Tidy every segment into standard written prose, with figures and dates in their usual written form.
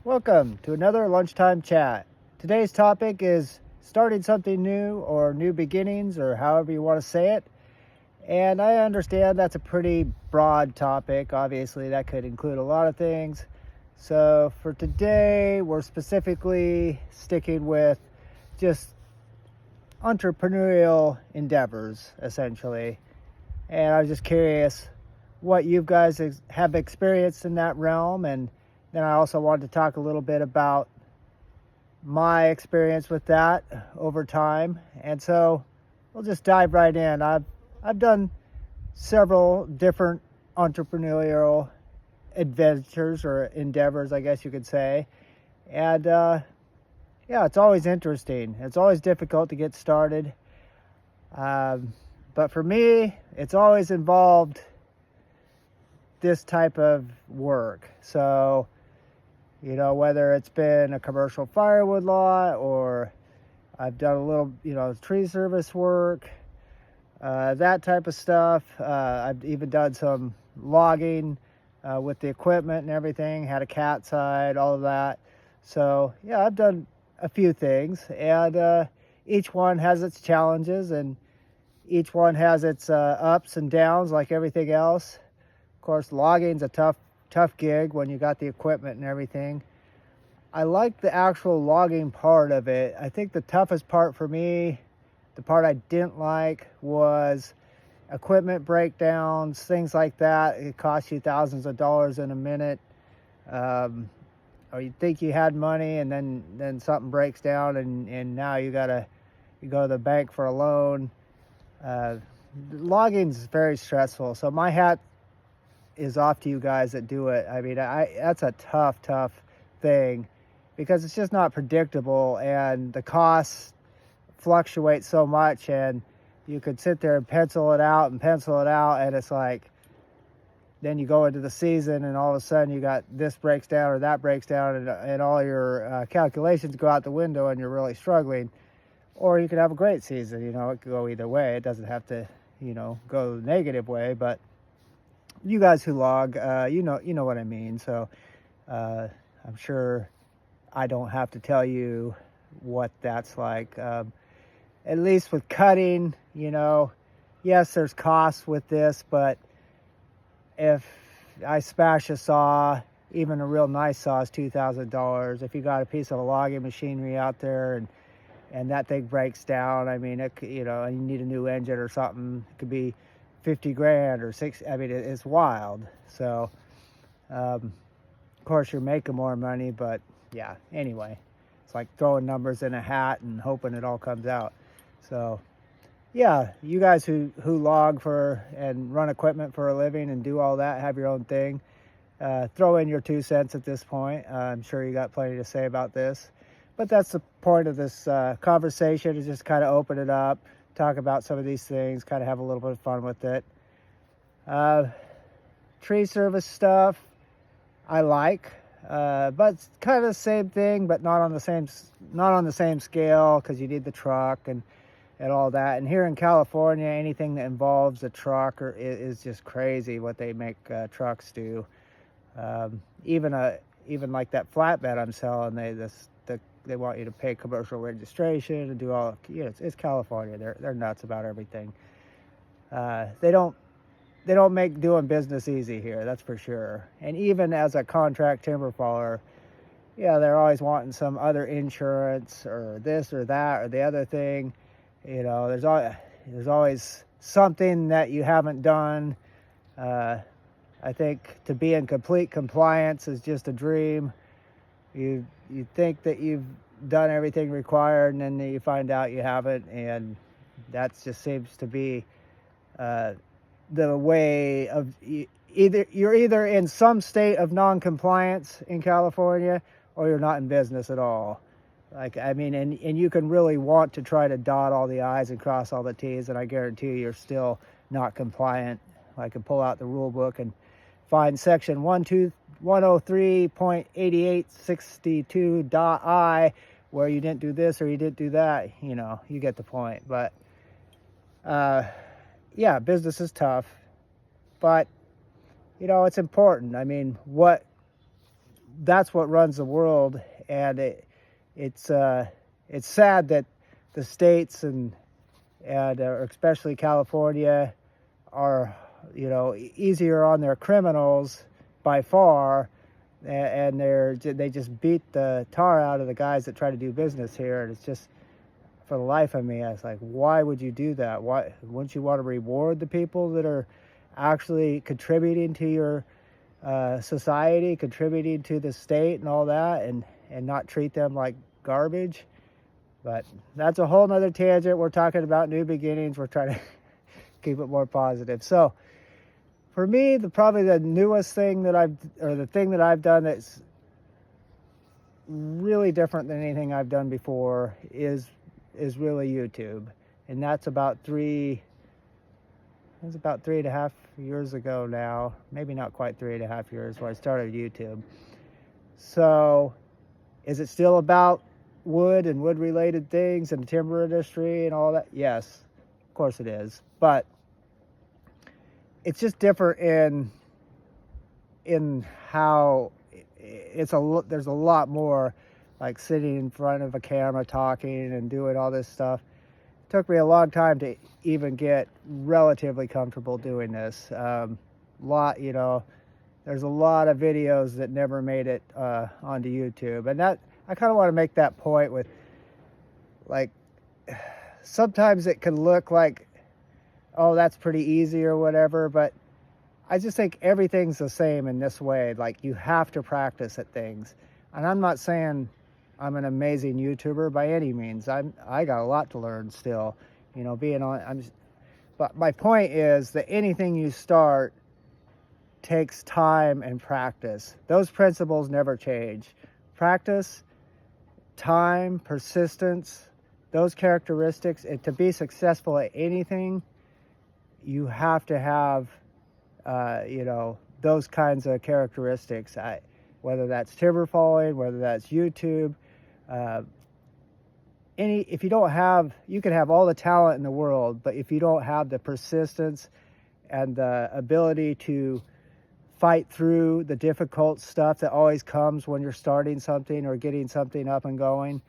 Welcome to another lunchtime chat. Today's topic is starting something new or new beginnings or however you want to say it. And I understand that's a pretty broad topic. Obviously, that could include a lot of things. So for today, we're specifically sticking with just entrepreneurial endeavors, essentially. And I was just curious what you guys have experienced in that realm. And then I also wanted to talk a little bit about my experience with that over time. And so we'll just dive right in. I've done several different entrepreneurial adventures or endeavors, I guess you could say. And yeah, it's always interesting. It's always difficult to get started. But for me, it's always involved this type of work. So, whether it's been a commercial firewood lot or I've done a little, tree service work, that type of stuff. I've even done some logging with the equipment and everything, had a cat side, all of that. So, yeah, I've done a few things, and each one has its challenges, and each one has its ups and downs like everything else. Of course, logging's a tough gig when you got the equipment and everything. I like the actual logging part of it. I think the toughest part for me, the part I didn't like, was equipment breakdowns, things like that. It costs you thousands of dollars in a minute. Or you think you had money and then something breaks down and now you go to the bank for a loan. Logging's very stressful. So my hat is off to you guys that do it. I mean, that's a tough thing because it's just not predictable and the costs fluctuate so much, and you could sit there and pencil it out and it's like, then you go into the season and all of a sudden you got this breaks down or that breaks down and all your calculations go out the window and you're really struggling. Or you could have a great season. It could go either way. It doesn't have to go the negative way, but you guys who log, you know what I mean. So I'm sure I don't have to tell you what that's like. At least with cutting, yes, there's costs with this, but if I smash a saw, even a real nice saw is $2,000. If you got a piece of logging machinery out there and that thing breaks down, I mean, and you need a new engine or something, it could be 50 grand or six. I mean, it's wild. So, of course, you're making more money, but yeah, anyway, it's like throwing numbers in a hat and hoping it all comes out. So, yeah, you guys who log for and run equipment for a living and do all that, have your own thing, throw in your 2 cents at this point. I'm sure you got plenty to say about this. But that's the point of this conversation, is just kind of open it up, talk about some of these things, kind of have a little bit of fun with it. Tree service stuff, I like, but it's kind of the same thing, but not on the same scale, because you need the truck and all that. And here in California, anything that involves a truck is just crazy what they make trucks do. Even like that flatbed I'm selling, they want you to pay commercial registration and do all. It's California. They're nuts about everything. They don't make doing business easy here, that's for sure. And even as a contract timber faller, yeah, they're always wanting some other insurance or this or that or the other thing. There's always something that you haven't done. I think to be in complete compliance is just a dream. You think that you've done everything required, and then you find out you haven't, and that just seems to be the way of you're either in some state of non-compliance in California, or you're not in business at all. Like, I mean, and you can really want to try to dot all the I's and cross all the T's, and I guarantee you're still not compliant. I can pull out the rule book and find section 103.8862.I where you didn't do this or you didn't do that. You get the point. But yeah, business is tough, but it's important. I mean, what that's what runs the world. And it's sad that the states and especially California are, easier on their criminals by far, and they just beat the tar out of the guys that try to do business here. And it's just, for the life of me, I was like, why would you do that? Why wouldn't you want to reward the people that are actually contributing to your society, contributing to the state and all that, and not treat them like garbage? But that's a whole nother tangent. We're talking about new beginnings. We're trying to keep it more positive. So for me, probably the newest thing the thing that I've done that's really different than anything I've done before is really YouTube. And that's about 3.5 years ago now. Maybe not quite 3.5 years when I started YouTube. So is it still about wood and wood related things and the timber industry and all that? Yes, of course it is. But it's just different in how there's a lot more, like sitting in front of a camera talking and doing all this stuff. It took me a long time to even get relatively comfortable doing this. There's a lot of videos that never made it onto YouTube, and that I kind of want to make that point with, like, sometimes it can look like, oh, that's pretty easy or whatever, but I just think everything's the same in this way. Like, you have to practice at things. And I'm not saying I'm an amazing YouTuber by any means. I got a lot to learn still, but my point is that anything you start takes time and practice. Those principles never change. Practice, time, persistence, those characteristics. And to be successful at anything, you have to have, those kinds of characteristics. Whether that's timber falling, whether that's YouTube, if you don't have, you can have all the talent in the world, but if you don't have the persistence and the ability to fight through the difficult stuff that always comes when you're starting something or getting something up and going,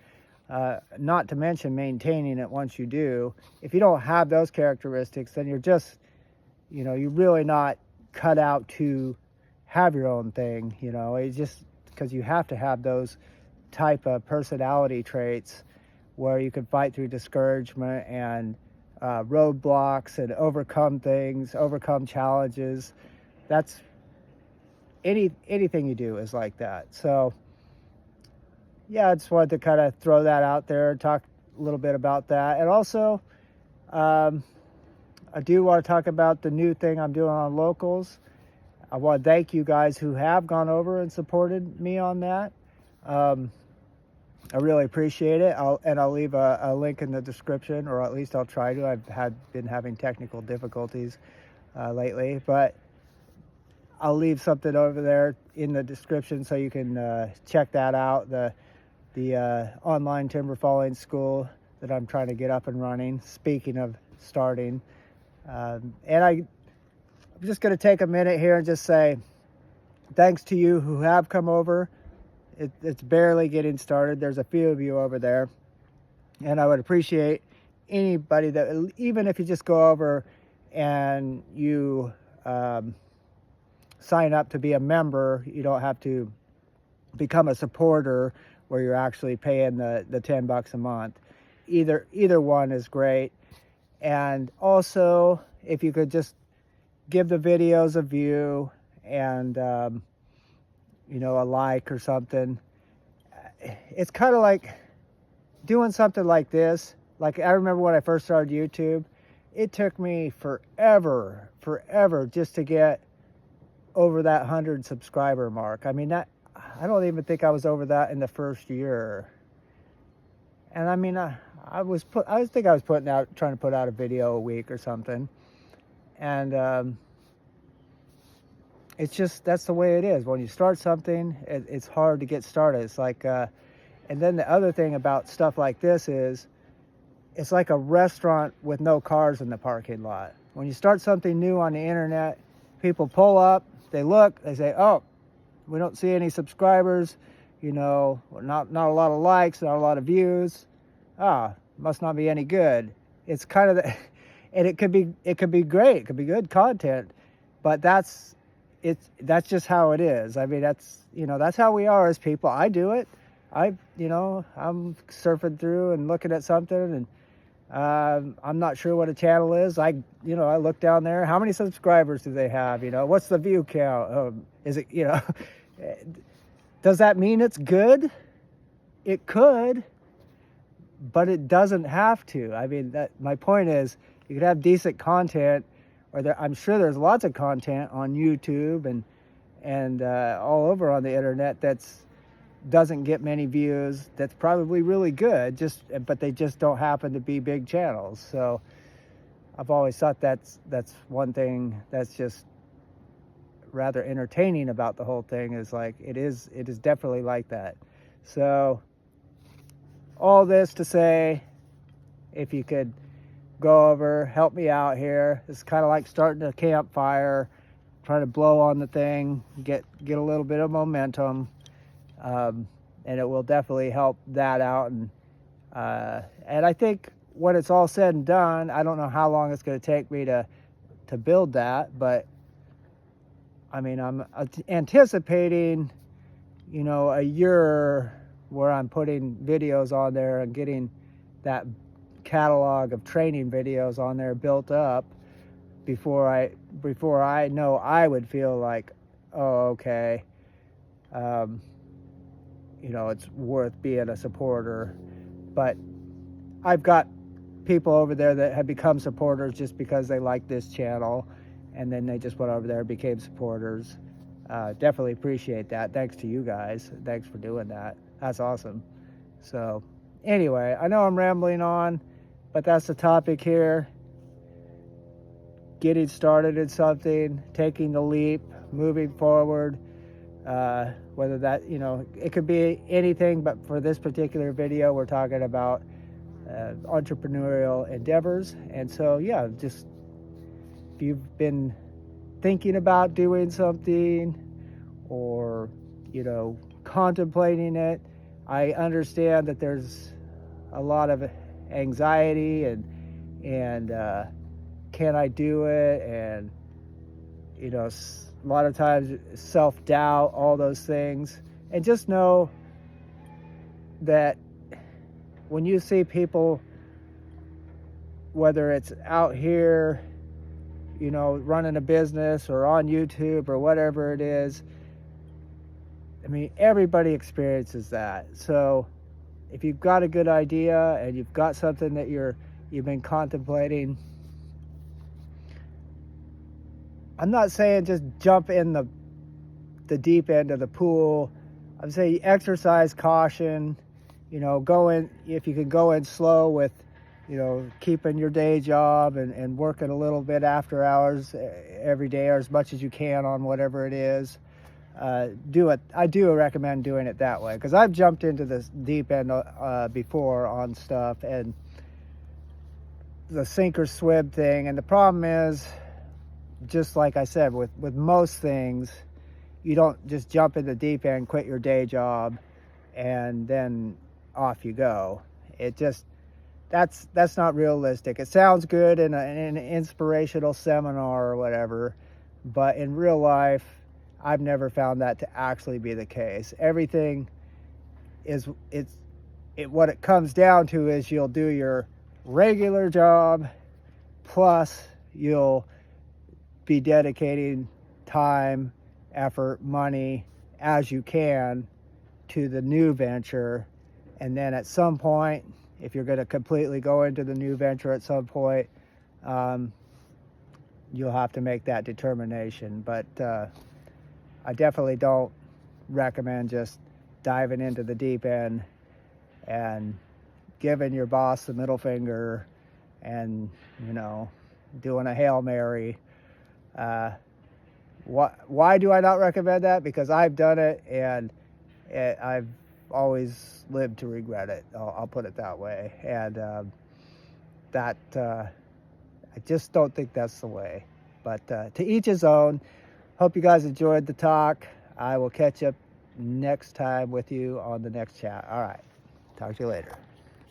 not to mention maintaining it once you do, if you don't have those characteristics, then you're just, you're really not cut out to have your own thing. It's just because you have to have those type of personality traits where you can fight through discouragement and roadblocks and overcome things, overcome challenges. That's anything you do is like that. So yeah, I just wanted to kind of throw that out there and talk a little bit about that. And also, I do want to talk about the new thing I'm doing on locals. I want to thank you guys who have gone over and supported me on that. I really appreciate it. I'll leave a link in the description, or at least I'll try to. I've been having technical difficulties lately, but I'll leave something over there in the description so you can check that out. The online timber falling school that I'm trying to get up and running. Speaking of starting, and I'm just going to take a minute here and just say thanks to you who have come over. It's barely getting started. There's a few of you over there, and I would appreciate anybody that, even if you just go over and you sign up to be a member. You don't have to become a supporter where you're actually paying the $10 a month. Either one is great. And also, if you could just give the videos a view and a like or something. It's kind of like doing something like this. Like, I remember when I first started YouTube, it took me forever just to get over that 100 subscriber mark. I mean, I don't even think I was over that in the first year. And I mean, I think I was trying to put out a video a week or something. And it's just, that's the way it is. When you start something, it's hard to get started. It's like, and then the other thing about stuff like this is, it's like a restaurant with no cars in the parking lot. When you start something new on the internet, people pull up, they look, they say, oh, we don't see any subscribers, not a lot of likes, not a lot of views. Must not be any good. It's kind of the, and it could be great, it could be good content, but that's just how it is. I mean, that's how we are as people. I do it. I'm surfing through and looking at something, and I'm not sure what a channel is. I look down there. How many subscribers do they have? What's the view count? Is it, does that mean it's good? It could, but it doesn't have to. I mean, my point is, you could have decent content, or I'm sure there's lots of content on YouTube and all over on the internet doesn't get many views, that's probably really good, but they just don't happen to be big channels. So I've always thought that's one thing that's just rather entertaining about the whole thing, is like it is definitely like that. So all this to say, if you could go over, help me out here. It's kind of like starting a campfire, trying to blow on the thing, get a little bit of momentum. And it will definitely help that out. And I think when it's all said and done, I don't know how long it's going to take me to build that, but I mean, I'm anticipating, a year where I'm putting videos on there and getting that catalog of training videos on there built up before I know I would feel like, oh, okay, it's worth being a supporter. But I've got people over there that have become supporters just because they like this channel, and then they just went over there and became supporters. Definitely appreciate that. Thanks to you guys. Thanks for doing that. That's awesome. So anyway, I know I'm rambling on, but that's the topic here. Getting started in something, taking the leap, moving forward. Whether that, it could be anything, but for this particular video, we're talking about entrepreneurial endeavors. And so, yeah, just if you've been thinking about doing something, or, contemplating it, I understand that there's a lot of anxiety and can I do it? And, a lot of times self-doubt, all those things. And just know that when you see people, whether it's out here, running a business, or on YouTube, or whatever it is, I mean, everybody experiences that. So if you've got a good idea and you've got something that you've been contemplating, I'm not saying just jump in the deep end of the pool. I'm saying exercise caution. Go in, if you can go in slow with, keeping your day job and working a little bit after hours every day, or as much as you can on whatever it is. Do it. I do recommend doing it that way, because I've jumped into this deep end before on stuff, and the sink or swim thing. And the problem is, just like I said, with most things, you don't just jump in the deep end, quit your day job, and then off you go. It just, that's not realistic. It sounds good in an inspirational seminar or whatever, but in real life, I've never found that to actually be the case. Everything is, what it comes down to is you'll do your regular job, plus you'll be dedicating time, effort, money as you can to the new venture. And then at some point, if you're going to completely go into the new venture at some point, you'll have to make that determination. But I definitely don't recommend just diving into the deep end and giving your boss the middle finger and, doing a Hail Mary. Why do I not recommend that? Because I've done it, and I've always lived to regret it. I'll put it that way. And I just don't think that's the way. But to each his own. Hope you guys enjoyed the talk. I will catch up next time with you on the next chat. All right. Talk to you later.